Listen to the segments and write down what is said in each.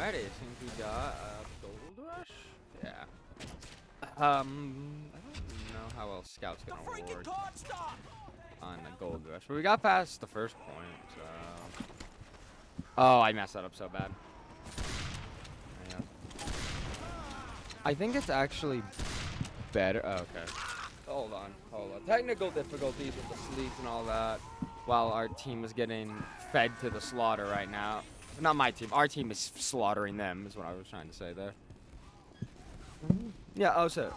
Alrighty, I think we got Gold Rush? Yeah. I don't know how well Scout's gonna work on the Gold Rush, but we got past the first point, so... Oh, I messed that up so bad. Yeah. I think it's actually better... Oh, okay. Hold on. Technical difficulties with the sleeves and all that, while our team is getting fed to the slaughter right now. Not my team. Our team is slaughtering them, is what I was trying to say there. Yeah, oh, so.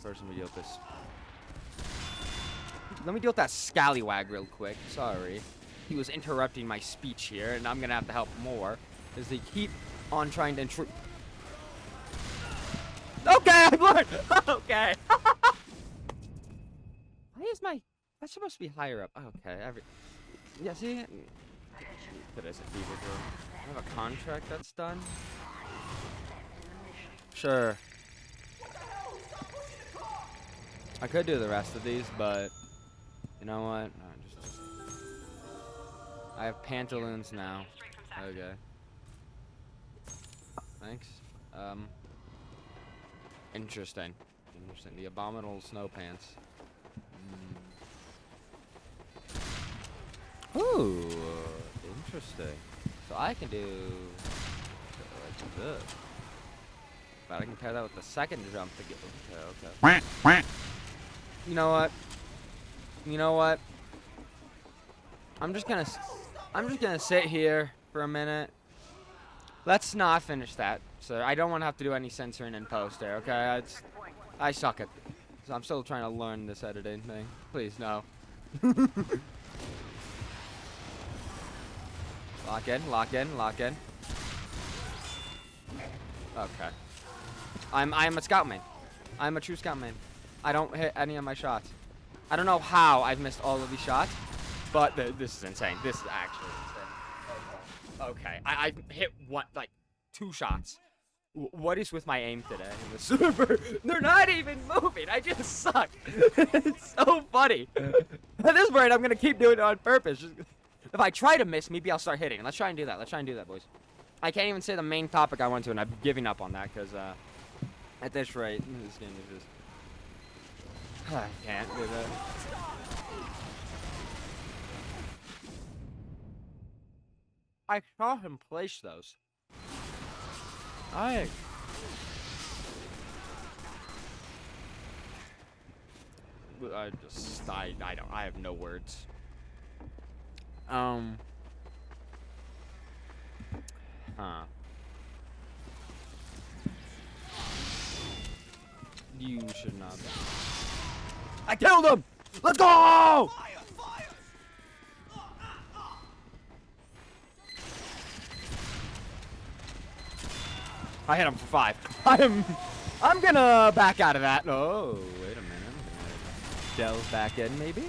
First, let me deal with this. Let me deal with that scallywag real quick. Sorry. He was interrupting my speech here, and I'm going to have to help more, as they keep on trying to intrude. Okay, I've learned! Okay. Why is my... That's supposed to be higher up. Okay, yeah, see? That is a fever drill. I have a contract that's done. Sure. I could do the rest of these, but you know what? I have pantaloons now. Okay. Thanks. Interesting. The abominable snow pants. Ooh, interesting. So I can do this. But I can pair that with the second jump to get. Okay. You know what? I'm just gonna sit here for a minute. Let's not finish that, sir. I don't want to have to do any censoring in post there. Okay, I suck at. So I'm still trying to learn this editing thing. Please no. Lock in. Okay. I'm a scout main. I'm a true scout main. I don't hit any of my shots. I don't know how I've missed all of these shots, but this is insane. This is actually insane. Okay. I hit like 2 shots. What is with my aim today in the server? They're not even moving. I just suck. It's so funny. At this point, I'm gonna keep doing it on purpose. If I try to miss, maybe I'll start hitting. Let's try and do that. Boys. I can't even say the main topic I want to, and I'm giving up on that because at this rate, this game is just. I can't do that. I saw him place those. I have no words. You should not be. I killed him! Let's go! I hit him for 5. I'm gonna back out of that. Oh, wait a minute. Delve back in, maybe?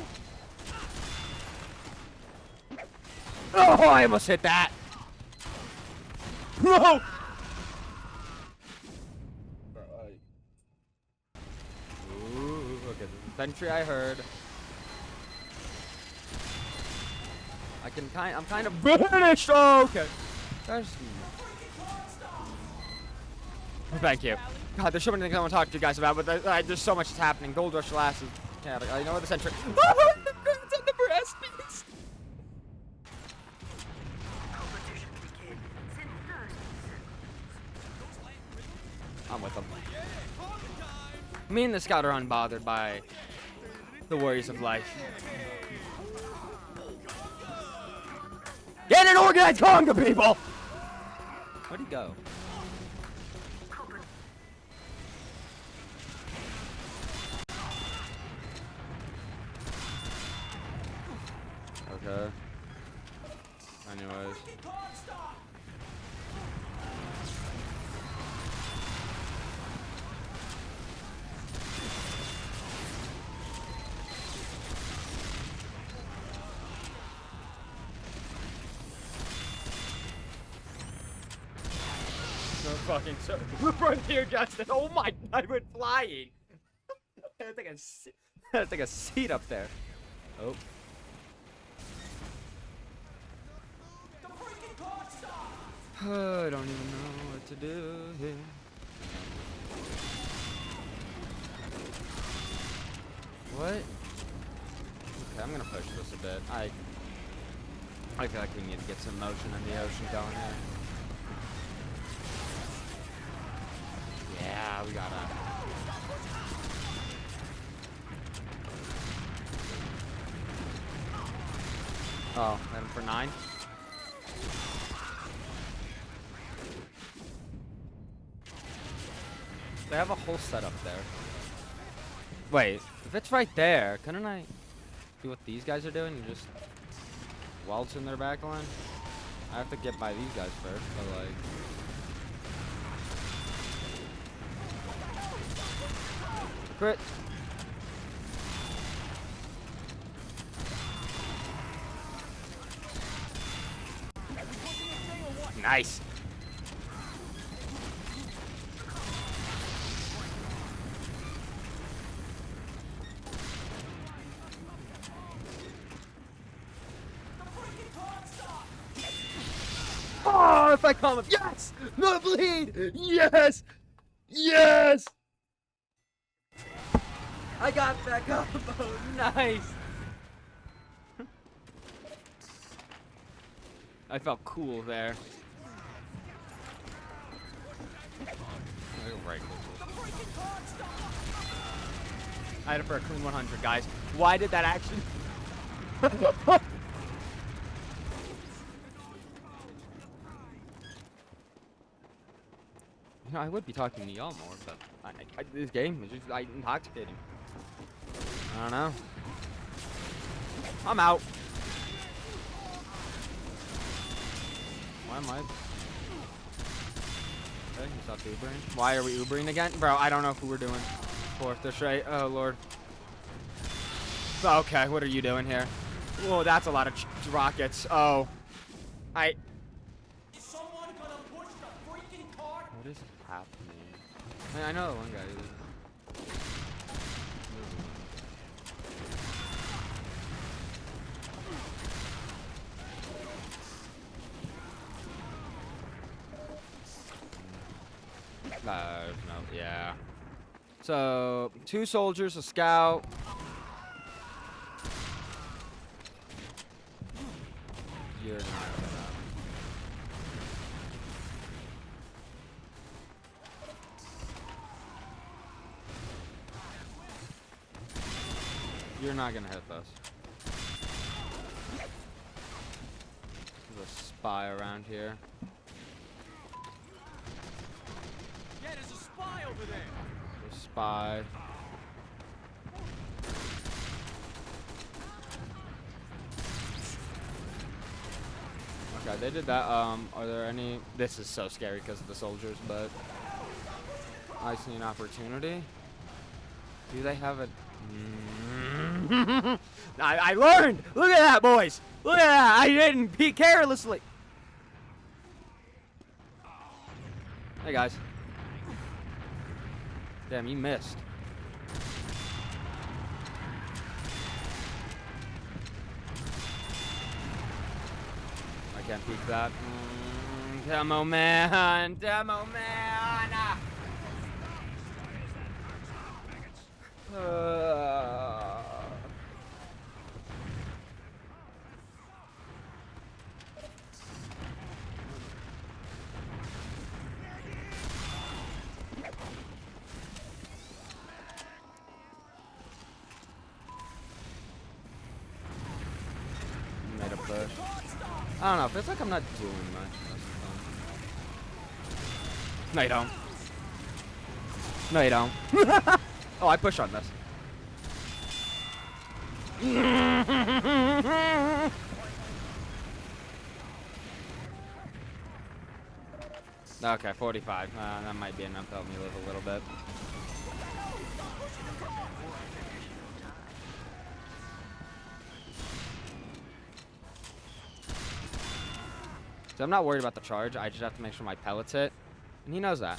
Oh, I almost hit that. No! Ooh, okay, the sentry I heard. I'm kind of finished. Oh, okay. Thank you. God, there's so many things I want to talk to you guys about, but there's so much that's happening. Gold Rush lasts. Yeah, you know what the sentry. Oh, the grants on the breast piece. I'm with them. Me and the scout are unbothered by the worries of life. Get an organized conga, people! Where'd he go? Okay. Anyways. Fucking so Frontier Justin. Oh my, I went flying. I think a seat up there. Oh. I don't even know what to do here. What? Okay, I'm gonna push this a bit. I feel like we need to get some motion in the ocean going here. Yeah, we gotta. Oh, hit him for 9. They have a whole setup there. Wait, if it's right there, couldn't I do what these guys are doing and just waltz in their back line? I have to get by these guys first, but like... Crit! Nice! Oh, if I come up, yes! No bleed! Yes! Yes! I got that combo, nice! I felt cool there. Right. I had it for a clean 100, guys. Why did that action? You know, I would be talking to y'all more, but this game is just intoxicating. I don't know. I'm out. Why am I? Okay, you stopped Ubering. Why are we Ubering again? Bro, I don't know who we're doing. Fourth, they're straight. Oh, Lord. Okay, what are you doing here? Whoa, that's a lot of rockets. Oh. Is someone gonna push the freaking cart? What is happening? I know one guy is. No, yeah. So, 2 soldiers, a scout. You're not gonna. You're not gonna hit this. There's a spy around here. Yeah, there's a spy over there. There's a spy. Okay, they did that. Are there any? This is so scary because of the soldiers, but I see an opportunity. Do they have it? I learned. Look at that, boys. Look at that. I didn't peek carelessly. Hey guys. Damn, you missed. I can't peek that. Demo man. Demo man. Made a push. I don't know. Feels like I'm not doing much. No, you don't. No, you don't. Oh, I push on this. Okay, 45. That might be enough to help me live a little bit. So I'm not worried about the charge. I just have to make sure my pellets hit. And he knows that.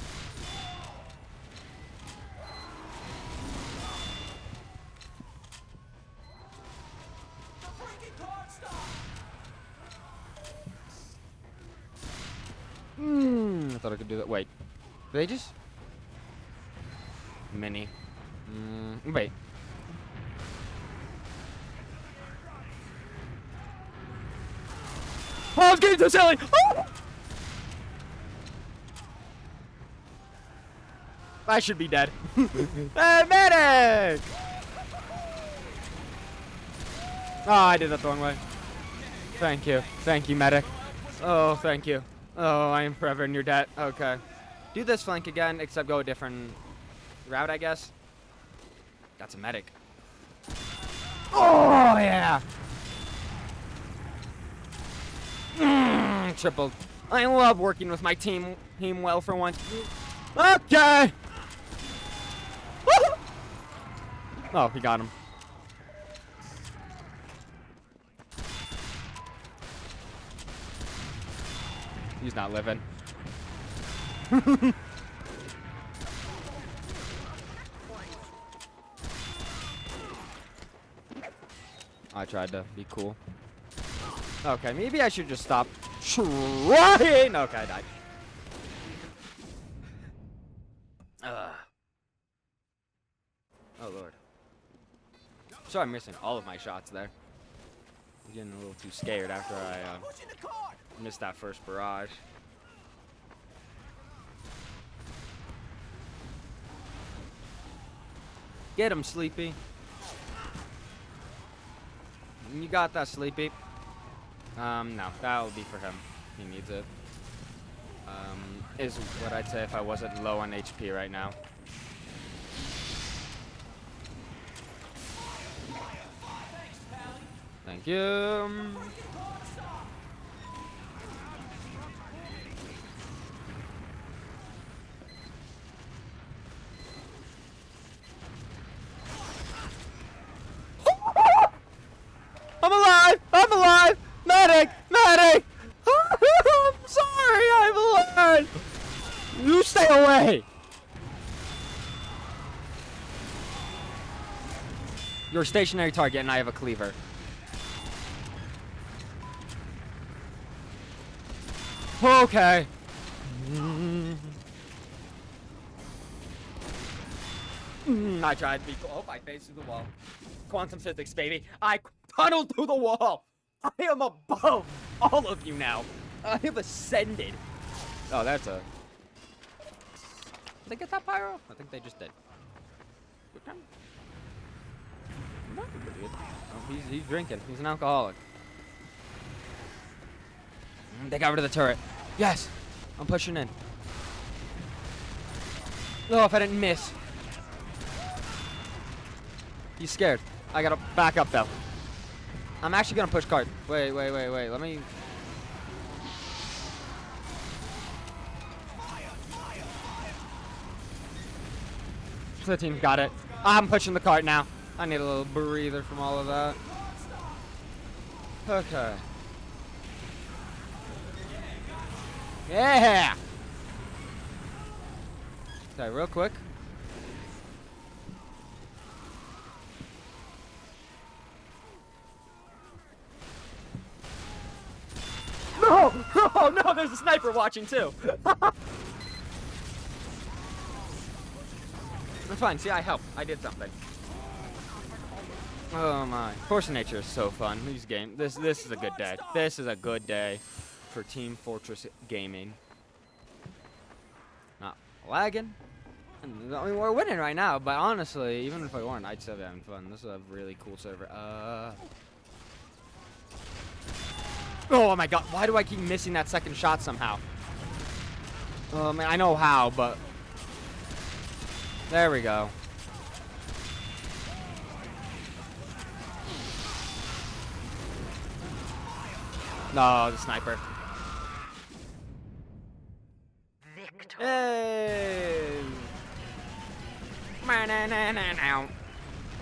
thought I could do that. Wait. Did they just... Mini. Wait. Oh, it's getting so silly! Oh! I should be dead. Hey, medic! Oh, I did that the wrong way. Thank you. Thank you, medic. Oh, thank you. Oh, I am forever in your debt. Okay. Do this flank again, except go a different route, I guess. That's a medic. Oh, yeah! Tripled. I love working with my team well for once. Okay! Oh, he got him. He's not living. I tried to be cool. Okay, maybe I should just stop trying. Okay, I died. Oh, Lord. So I'm missing all of my shots there. I'm getting a little too scared after I missed that first barrage. Get him, Sleepy. You got that, Sleepy. No, that'll be for him. He needs it. Is what I'd say if I wasn't low on HP right now. Thank you. I'm alive! I'm alive! Medic! Medic! I'm sorry, I'm alive! You stay away! You're a stationary target and I have a cleaver. Okay. I tried to be cool. Oh, I faced through the wall. Quantum physics, baby. I tunneled through the wall. I am above all of you now. I have ascended. Oh, that's a... Did they get that pyro? I think they just did. Good time. Oh, he's drinking. He's an alcoholic. They got rid of the turret. Yes! I'm pushing in. Oh, if I didn't miss. He's scared. I gotta back up, though. I'm actually gonna push cart. Wait. Let me... The team got it. I'm pushing the cart now. I need a little breather from all of that. Okay. Yeah! Okay, real quick. No! Oh no, there's a sniper watching too! That's fine, see, I helped. I did something. Oh my. Force of Nature is so fun. These games. This is a good day. This is a good day for Team Fortress Gaming. Not lagging. I mean, we're winning right now, but honestly, even if I weren't, I'd still be having fun. This is a really cool server. Oh my god, why do I keep missing that second shot somehow? Oh man, I know how, but... There we go. No, the sniper. Victor. Hey!